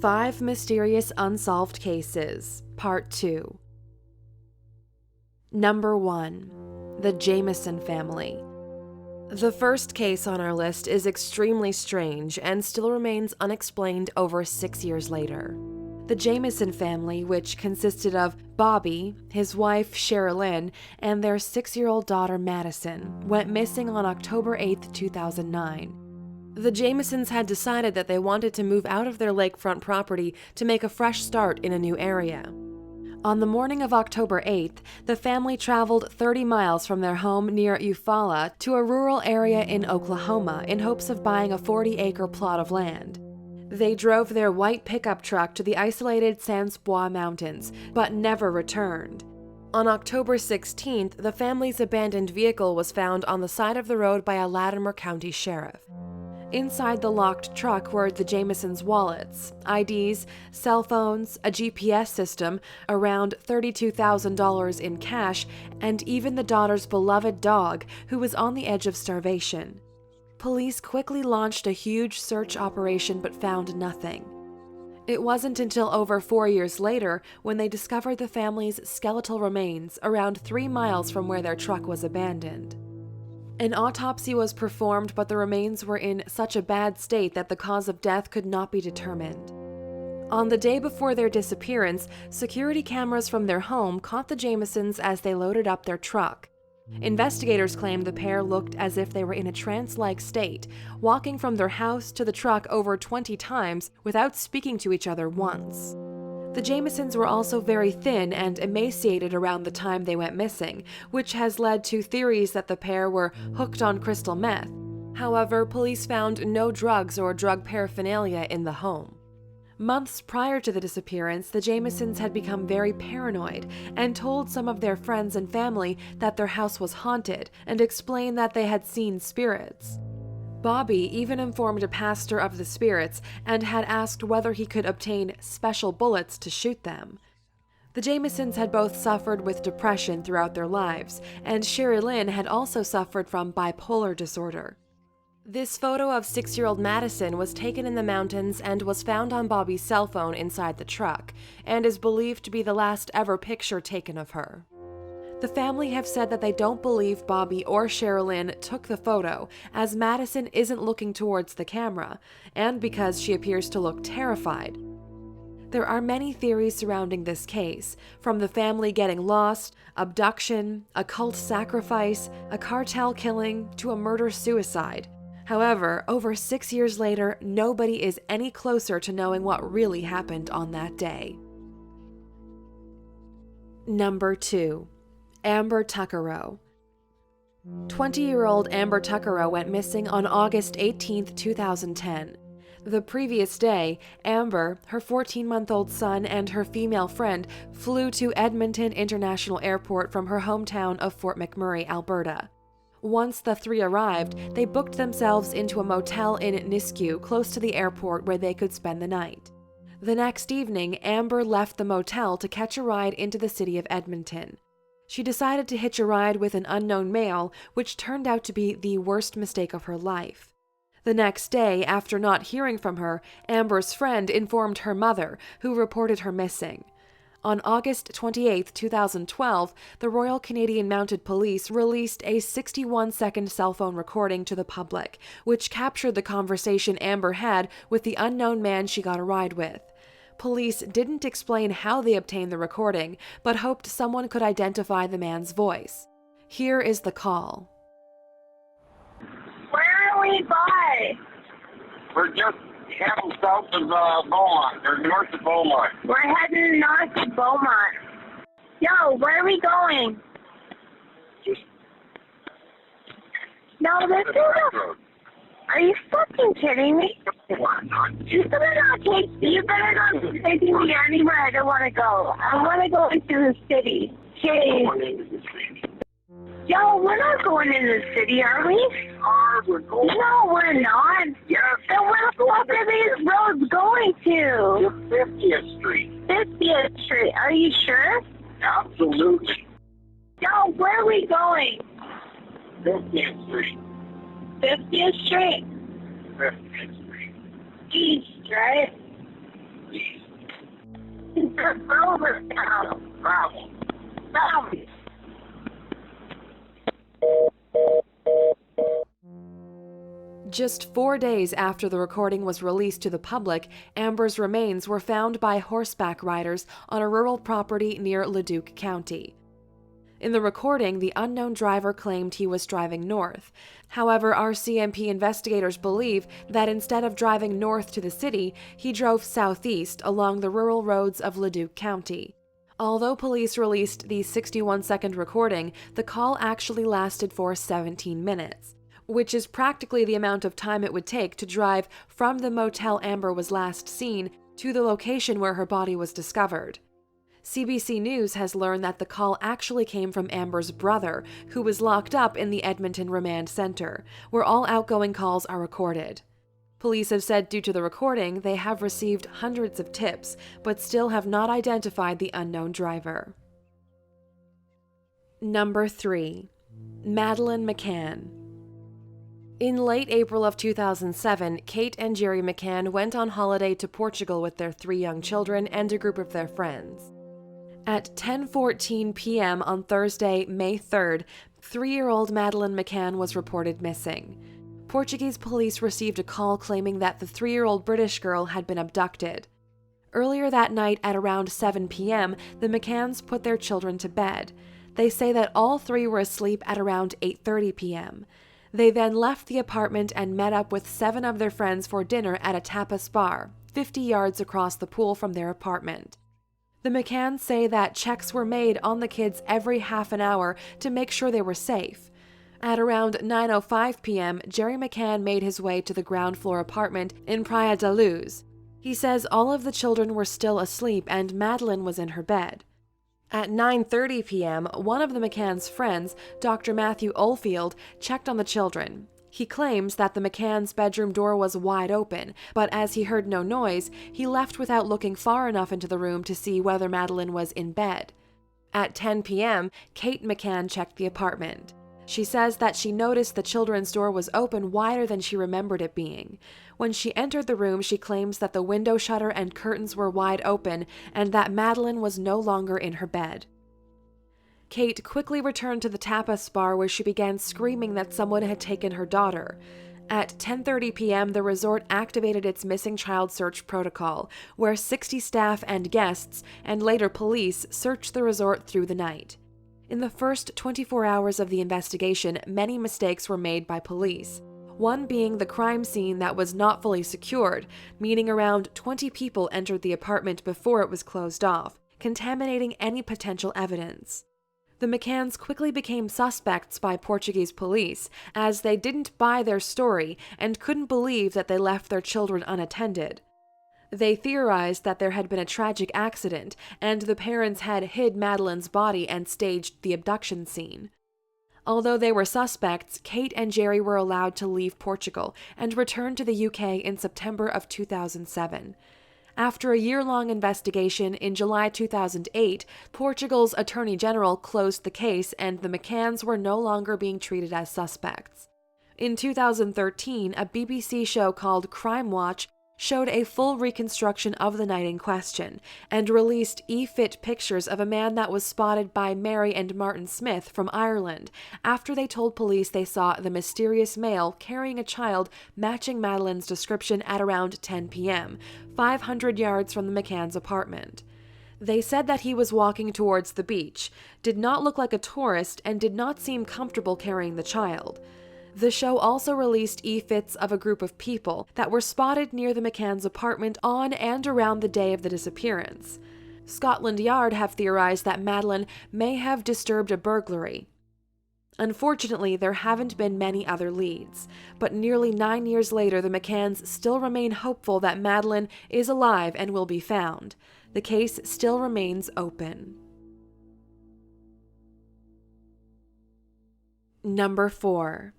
5 Mysterious Unsolved Cases, Part 2. Number 1. The Jamison Family. The first case on our list is extremely strange and still remains unexplained over 6 years later. The Jamison family, which consisted of Bobby, his wife Sherilyn, and their 6-year-old daughter Madison, went missing on October 8, 2009. The Jamisons had decided that they wanted to move out of their lakefront property to make a fresh start in a new area. On the morning of October 8th, the family traveled 30 miles from their home near Eufaula to a rural area in Oklahoma in hopes of buying a 40-acre plot of land. They drove their white pickup truck to the isolated Sans Bois Mountains, but never returned. On October 16th, the family's abandoned vehicle was found on the side of the road by a Latimer County sheriff. Inside the locked truck were the Jamisons' wallets, IDs, cell phones, a GPS system, around $32,000 in cash, and even the daughter's beloved dog, who was on the edge of starvation. Police quickly launched a huge search operation but found nothing. It wasn't until over 4 years later when they discovered the family's skeletal remains around 3 miles from where their truck was abandoned. An autopsy was performed, but the remains were in such a bad state that the cause of death could not be determined. On the day before their disappearance, security cameras from their home caught the Jamisons as they loaded up their truck. Investigators claimed the pair looked as if they were in a trance-like state, walking from their house to the truck over 20 times without speaking to each other once. The Jamisons were also very thin and emaciated around the time they went missing, which has led to theories that the pair were hooked on crystal meth. However, police found no drugs or drug paraphernalia in the home. Months prior to the disappearance, the Jamisons had become very paranoid and told some of their friends and family that their house was haunted and explained that they had seen spirits. Bobby even informed a pastor of the spirits and had asked whether he could obtain special bullets to shoot them. The Jamisons had both suffered with depression throughout their lives, and Sherilyn had also suffered from bipolar disorder. This photo of 6-year-old Madison was taken in the mountains and was found on Bobby's cell phone inside the truck, and is believed to be the last ever picture taken of her. The family have said that they don't believe Bobby or Sherilyn took the photo, as Madison isn't looking towards the camera, and because she appears to look terrified. There are many theories surrounding this case, from the family getting lost, abduction, a cult sacrifice, a cartel killing, to a murder-suicide. However, over 6 years later, nobody is any closer to knowing what really happened on that day. Number 2. Amber Tuckerow. 20-year-old Amber Tuckerow went missing on August 18, 2010. The previous day, Amber, her 14-month-old son, and her female friend flew to Edmonton International Airport from her hometown of Fort McMurray, Alberta. Once the three arrived, they booked themselves into a motel in Nisku, close to the airport, where they could spend the night. The next evening, Amber left the motel to catch a ride into the city of Edmonton. She decided to hitch a ride with an unknown male, which turned out to be the worst mistake of her life. The next day, after not hearing from her, Amber's friend informed her mother, who reported her missing. On August 28, 2012, the Royal Canadian Mounted Police released a 61-second cell phone recording to the public, which captured the conversation Amber had with the unknown man she got a ride with. Police didn't explain how they obtained the recording, but hoped someone could identify the man's voice. Here is the call. Where are we by? We're just heading south of Beaumont, or north of Beaumont. We're heading north of Beaumont. Yo, where are we going? No, this is a... Are you fucking kidding me? You better not take me anywhere I don't want to go. I want to go into the city. Jeez. Yo, we're not going into the city, are we? We're going. No, we're not. Yes. Then what are these roads going to? 50th Street. 50th Street. Are you sure? Absolutely. Yo, where are we going? 50th Street. 50th Street? 50th Street. East, right? Just over now. Problem. Problem. Just 4 days after the recording was released to the public, Amber's remains were found by horseback riders on a rural property near Leduc County. In the recording, the unknown driver claimed he was driving north. However, RCMP investigators believe that instead of driving north to the city, he drove southeast along the rural roads of Leduc County. Although police released the 61-second recording, the call actually lasted for 17 minutes, which is practically the amount of time it would take to drive from the motel Amber was last seen to the location where her body was discovered. CBC News has learned that the call actually came from Amber's brother, who was locked up in the Edmonton Remand Center, where all outgoing calls are recorded. Police have said due to the recording, they have received hundreds of tips, but still have not identified the unknown driver. Number 3. Madeleine McCann. In late April of 2007, Kate and Jerry McCann went on holiday to Portugal with their 3 young children and a group of their friends. At 10:14 p.m. on Thursday, May 3rd, 3-year-old Madeleine McCann was reported missing. Portuguese police received a call claiming that the 3-year-old British girl had been abducted. Earlier that night at around 7 p.m., the McCanns put their children to bed. They say that all 3 were asleep at around 8:30 p.m. They then left the apartment and met up with 7 of their friends for dinner at a tapas bar, 50 yards across the pool from their apartment. The McCanns say that checks were made on the kids every half an hour to make sure they were safe. At around 9:05 p.m., Jerry McCann made his way to the ground floor apartment in Praia da Luz. He says all of the children were still asleep and Madeleine was in her bed. At 9:30 p.m., one of the McCanns' friends, Dr. Matthew Oldfield, checked on the children. He claims that the McCanns' bedroom door was wide open, but as he heard no noise, he left without looking far enough into the room to see whether Madeleine was in bed. At 10 p.m., Kate McCann checked the apartment. She says that she noticed the children's door was open wider than she remembered it being. When she entered the room, she claims that the window shutter and curtains were wide open and that Madeleine was no longer in her bed. Kate quickly returned to the tapas bar where she began screaming that someone had taken her daughter. At 10:30 p.m., the resort activated its missing child search protocol, where 60 staff and guests, and later police, searched the resort through the night. In the first 24 hours of the investigation, many mistakes were made by police. One being the crime scene that was not fully secured, meaning around 20 people entered the apartment before it was closed off, contaminating any potential evidence. The McCanns quickly became suspects by Portuguese police, as they didn't buy their story and couldn't believe that they left their children unattended. They theorized that there had been a tragic accident, and the parents had hid Madeleine's body and staged the abduction scene. Although they were suspects, Kate and Jerry were allowed to leave Portugal and returned to the UK in September of 2007. After a year-long investigation, in July 2008, Portugal's Attorney General closed the case and the McCanns were no longer being treated as suspects. In 2013, a BBC show called Crime Watch showed a full reconstruction of the night in question, and released e-fit pictures of a man that was spotted by Mary and Martin Smith from Ireland, after they told police they saw the mysterious male carrying a child matching Madeleine's description at around 10 p.m., 500 yards from the McCanns' apartment. They said that he was walking towards the beach, did not look like a tourist, and did not seem comfortable carrying the child. The show also released e-fits of a group of people that were spotted near the McCanns' apartment on and around the day of the disappearance. Scotland Yard have theorized that Madeleine may have disturbed a burglary. Unfortunately, there haven't been many other leads, but nearly 9 years later, the McCanns still remain hopeful that Madeleine is alive and will be found. The case still remains open. Number 4.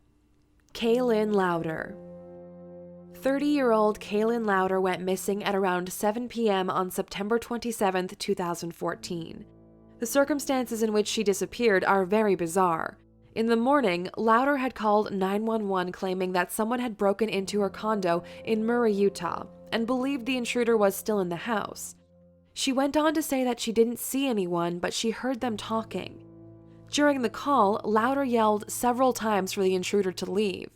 Kaylin Lauder. 30-year-old Kaylin Lauder went missing at around 7 p.m. on September 27, 2014. The circumstances in which she disappeared are very bizarre. In the morning, Lauder had called 911 claiming that someone had broken into her condo in Murray, Utah. and believed the intruder was still in the house. She went on to say that she didn't see anyone, but she heard them talking. During the call, Lauder yelled several times for the intruder to leave.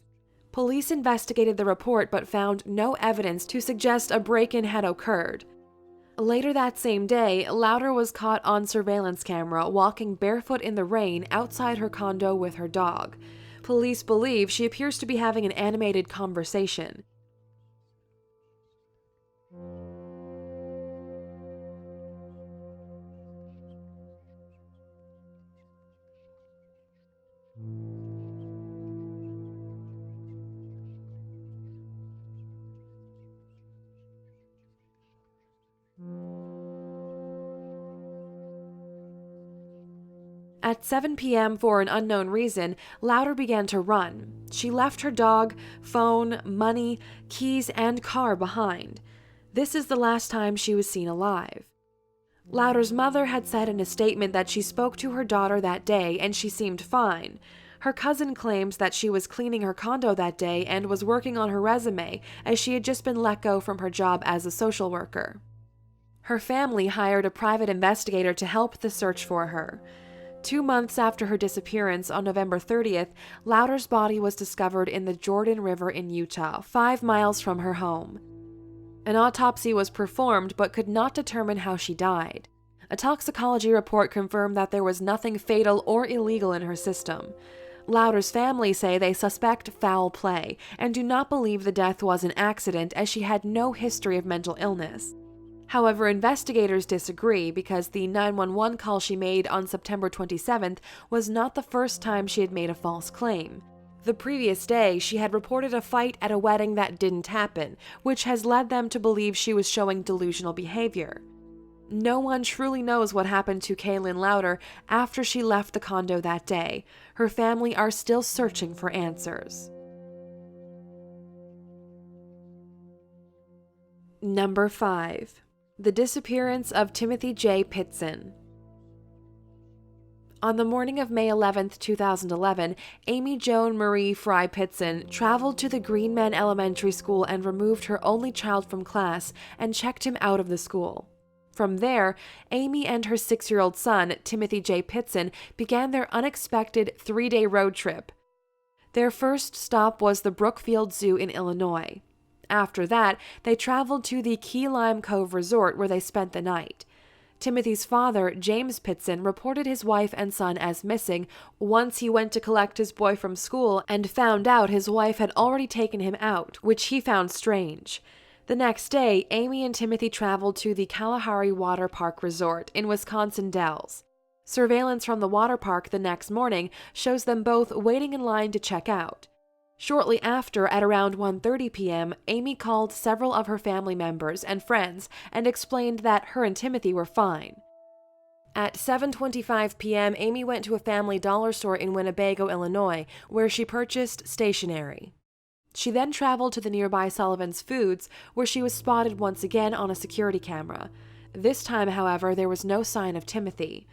Police investigated the report but found no evidence to suggest a break-in had occurred. Later that same day, Lauder was caught on surveillance camera walking barefoot in the rain outside her condo with her dog. Police believe she appears to be having an animated conversation. At 7 p.m., for an unknown reason, Lauder began to run. She left her dog, phone, money, keys, and car behind. This is the last time she was seen alive. Lauder's mother had said in a statement that she spoke to her daughter that day and she seemed fine. Her cousin claims that she was cleaning her condo that day and was working on her resume as she had just been let go from her job as a social worker. Her family hired a private investigator to help the search for her. 2 months after her disappearance, on November 30th, Lauder's body was discovered in the Jordan River in Utah, 5 miles from her home. An autopsy was performed but could not determine how she died. A toxicology report confirmed that there was nothing fatal or illegal in her system. Lauder's family say they suspect foul play and do not believe the death was an accident as she had no history of mental illness. However, investigators disagree because the 911 call she made on September 27th was not the first time she had made a false claim. The previous day, she had reported a fight at a wedding that didn't happen, which has led them to believe she was showing delusional behavior. No one truly knows what happened to Kaylin Lauder after she left the condo that day. Her family are still searching for answers. Number 5. The disappearance of Timothy J. Pitson. On the morning of May 11, 2011, Amy Joan Marie Fry Pitson traveled to the Greenman Elementary School and removed her only child from class and checked him out of the school. From there, Amy and her 6-year-old son, Timothy J. Pitson, began their unexpected 3-day road trip. Their first stop was the Brookfield Zoo in Illinois. After that, they traveled to the Key Lime Cove Resort where they spent the night. Timothy's father, James Pitson, reported his wife and son as missing once he went to collect his boy from school and found out his wife had already taken him out, which he found strange. The next day, Amy and Timothy traveled to the Kalahari Water Park Resort in Wisconsin Dells. Surveillance from the water park the next morning shows them both waiting in line to check out. Shortly after, at around 1:30 p.m., Amy called several of her family members and friends and explained that her and Timothy were fine. At 7:25 p.m., Amy went to a family dollar store in Winnebago, Illinois, where she purchased stationery. She then traveled to the nearby Sullivan's Foods, where she was spotted once again on a security camera. This time, however, there was no sign of Timothy.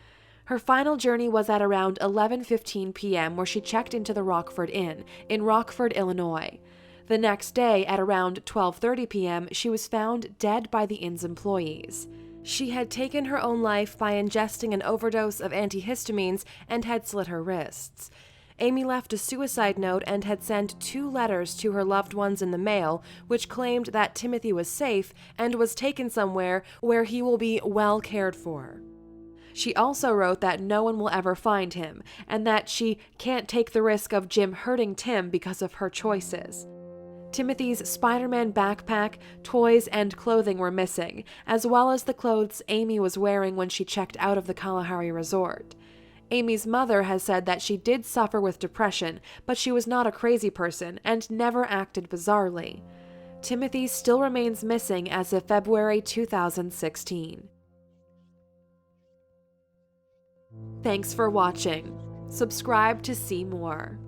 Her final journey was at around 11:15 p.m., where she checked into the Rockford Inn in Rockford, Illinois. The next day, at around 12:30 p.m., she was found dead by the inn's employees. She had taken her own life by ingesting an overdose of antihistamines and had slit her wrists. Amy left a suicide note and had sent 2 letters to her loved ones in the mail, which claimed that Timothy was safe and was taken somewhere where he will be well cared for. She also wrote that no one will ever find him, and that she can't take the risk of Jim hurting Tim because of her choices. Timothy's Spider-Man backpack, toys, and clothing were missing, as well as the clothes Amy was wearing when she checked out of the Kalahari Resort. Amy's mother has said that she did suffer with depression, but she was not a crazy person and never acted bizarrely. Timothy still remains missing as of February 2016. Thanks for watching. Subscribe to see more.